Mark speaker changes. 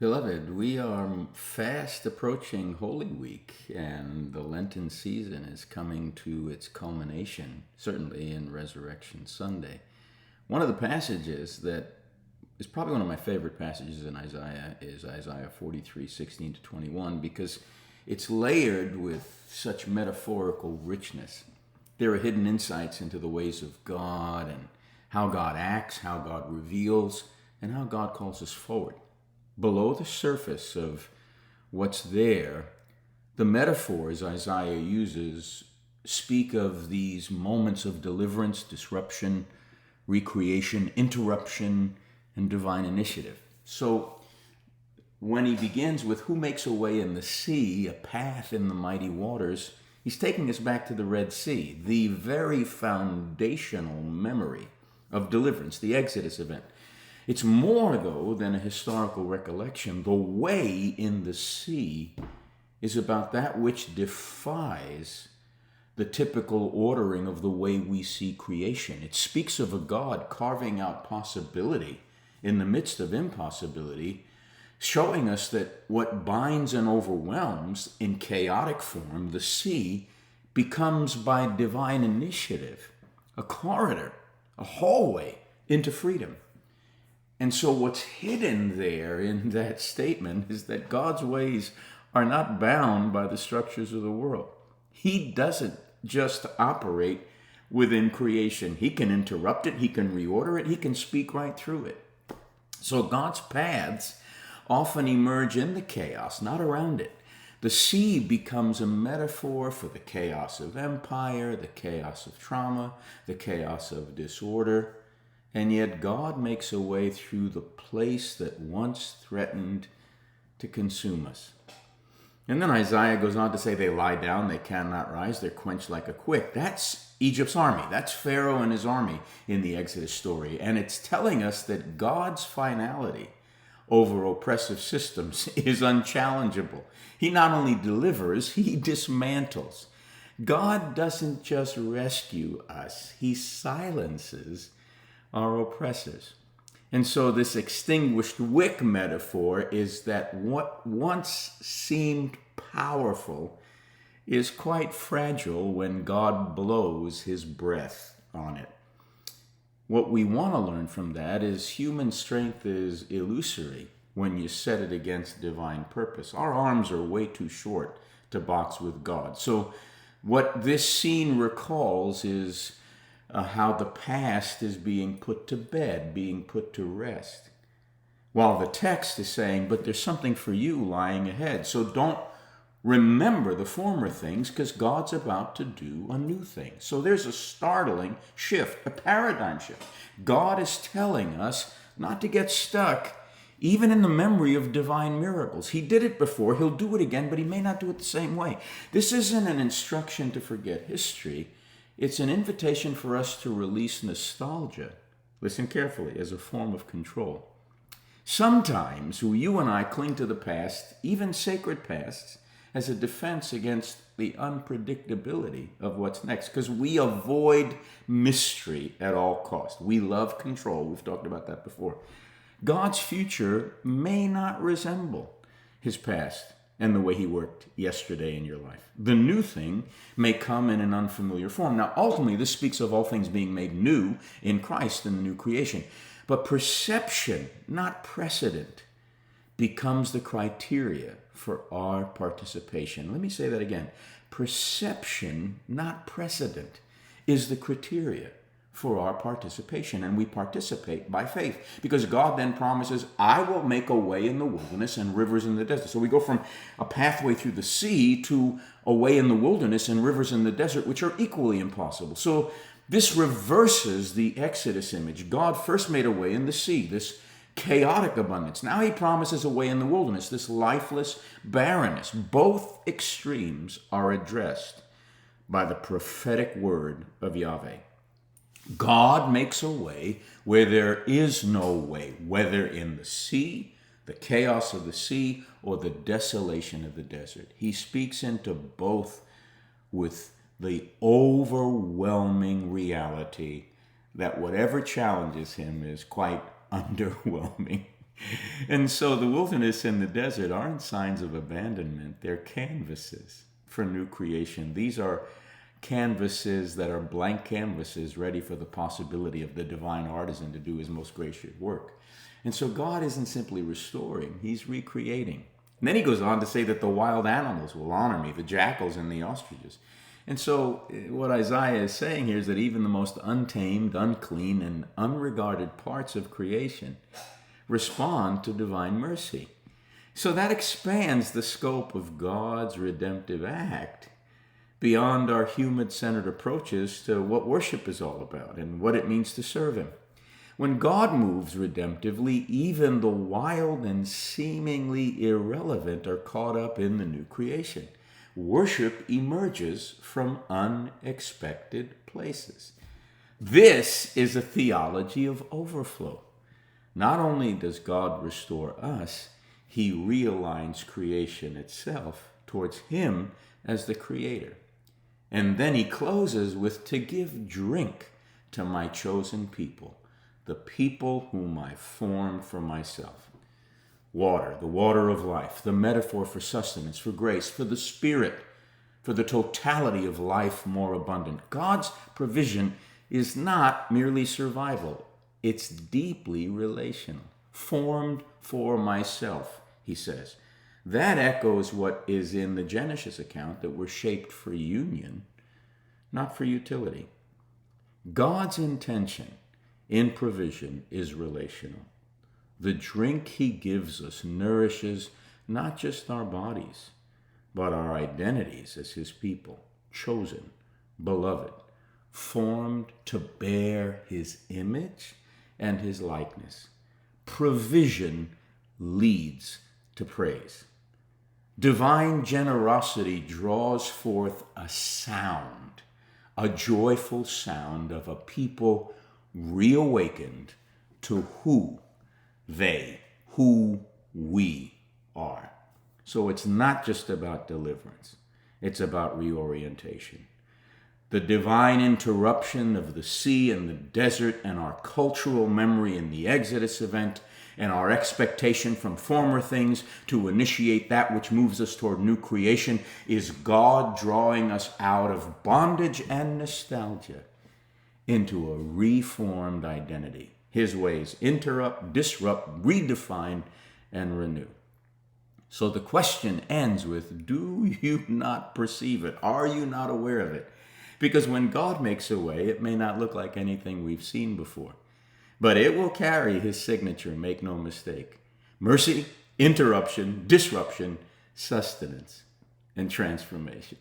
Speaker 1: Beloved, we are fast approaching Holy Week, and the Lenten season is coming to its culmination, certainly in Resurrection Sunday. One of the passages that is probably one of my favorite passages in Isaiah is Isaiah 43:16 to 21, because it's layered with such metaphorical richness. There are hidden insights into the ways of God and how God acts, how God reveals, and how God calls us forward. Below the surface of what's there, the metaphors Isaiah uses speak of these moments of deliverance, disruption, recreation, interruption, and divine initiative. So when he begins with who makes a way in the sea, a path in the mighty waters, he's taking us back to the Red Sea, the very foundational memory of deliverance, the Exodus event. It's more, though, than a historical recollection. The way in the sea is about that which defies the typical ordering of the way we see creation. It speaks of a God carving out possibility in the midst of impossibility, showing us that what binds and overwhelms in chaotic form, the sea, becomes by divine initiative a corridor, a hallway into freedom. And so what's hidden there in that statement is that God's ways are not bound by the structures of the world. He doesn't just operate within creation. He can interrupt it, he can reorder it, he can speak right through it. So God's paths often emerge in the chaos, not around it. The sea becomes a metaphor for the chaos of empire, the chaos of trauma, the chaos of disorder. And yet God makes a way through the place that once threatened to consume us. And then Isaiah goes on to say they lie down, they cannot rise, they're quenched like a quick. That's Egypt's army. That's Pharaoh and his army in the Exodus story. And it's telling us that God's finality over oppressive systems is unchallengeable. He not only delivers, he dismantles. God doesn't just rescue us, he silences our oppressors. And so this extinguished wick metaphor is that what once seemed powerful is quite fragile when God blows his breath on it. What we want to learn from that is human strength is illusory when you set it against divine purpose. Our arms are way too short to box with God. So what this scene recalls is how the past is being put to bed, being put to rest. While the text is saying, but there's something for you lying ahead. So don't remember the former things, because God's about to do a new thing. So there's a startling shift, a paradigm shift. God is telling us not to get stuck even in the memory of divine miracles. He did it before, he'll do it again, but he may not do it the same way. This isn't an instruction to forget history. It's an invitation for us to release nostalgia, listen carefully, as a form of control. Sometimes you and I cling to the past, even sacred pasts, as a defense against the unpredictability of what's next, because we avoid mystery at all costs. We love control. We've talked about that before. God's future may not resemble his past and the way he worked yesterday in your life. The new thing may come in an unfamiliar form. Now, ultimately, this speaks of all things being made new in Christ in the new creation. But perception, not precedent, becomes the criteria for our participation. Let me say that again. Perception, not precedent, is the criteria for our participation, and we participate by faith, because God then promises, I will make a way in the wilderness and rivers in the desert. So we go from a pathway through the sea to a way in the wilderness and rivers in the desert, which are equally impossible. So this reverses the Exodus image. God first made a way in the sea, this chaotic abundance. Now he promises a way in the wilderness, this lifeless barrenness. Both extremes are addressed by the prophetic word of Yahweh. God makes a way where there is no way, whether in the sea, the chaos of the sea, or the desolation of the desert. He speaks into both with the overwhelming reality that whatever challenges him is quite underwhelming. And so the wilderness and the desert aren't signs of abandonment. They're canvases for new creation. These are canvases that are blank canvases ready for the possibility of the divine artisan to do his most gracious work. And so God isn't simply restoring, he's recreating. And then he goes on to say that the wild animals will honor me, the jackals and the ostriches. And so what Isaiah is saying here is that even the most untamed, unclean, and unregarded parts of creation respond to divine mercy. So that expands the scope of God's redemptive act beyond our human-centered approaches to what worship is all about and what it means to serve him. When God moves redemptively, even the wild and seemingly irrelevant are caught up in the new creation. Worship emerges from unexpected places. This is a theology of overflow. Not only does God restore us, he realigns creation itself towards him as the creator. And then he closes with, to give drink to my chosen people, the people whom I formed for myself. Water, the water of life, the metaphor for sustenance, for grace, for the Spirit, for the totality of life more abundant. God's provision is not merely survival. It's deeply relational. Formed for myself, he says. That echoes what is in the Genesis account, that we're shaped for union, not for utility. God's intention in provision is relational. The drink he gives us nourishes not just our bodies, but our identities as his people, chosen, beloved, formed to bear his image and his likeness. Provision leads to praise. Divine generosity draws forth a sound, a joyful sound of a people reawakened to who we are. So it's not just about deliverance. It's about reorientation. The divine interruption of the sea and the desert and our cultural memory in the Exodus event and our expectation from former things to initiate that which moves us toward new creation is God drawing us out of bondage and nostalgia into a reformed identity. His ways interrupt, disrupt, redefine, and renew. So the question ends with, do you not perceive it? Are you not aware of it? Because when God makes a way, it may not look like anything we've seen before, but it will carry his signature, make no mistake. Mercy, interruption, disruption, sustenance, and transformation.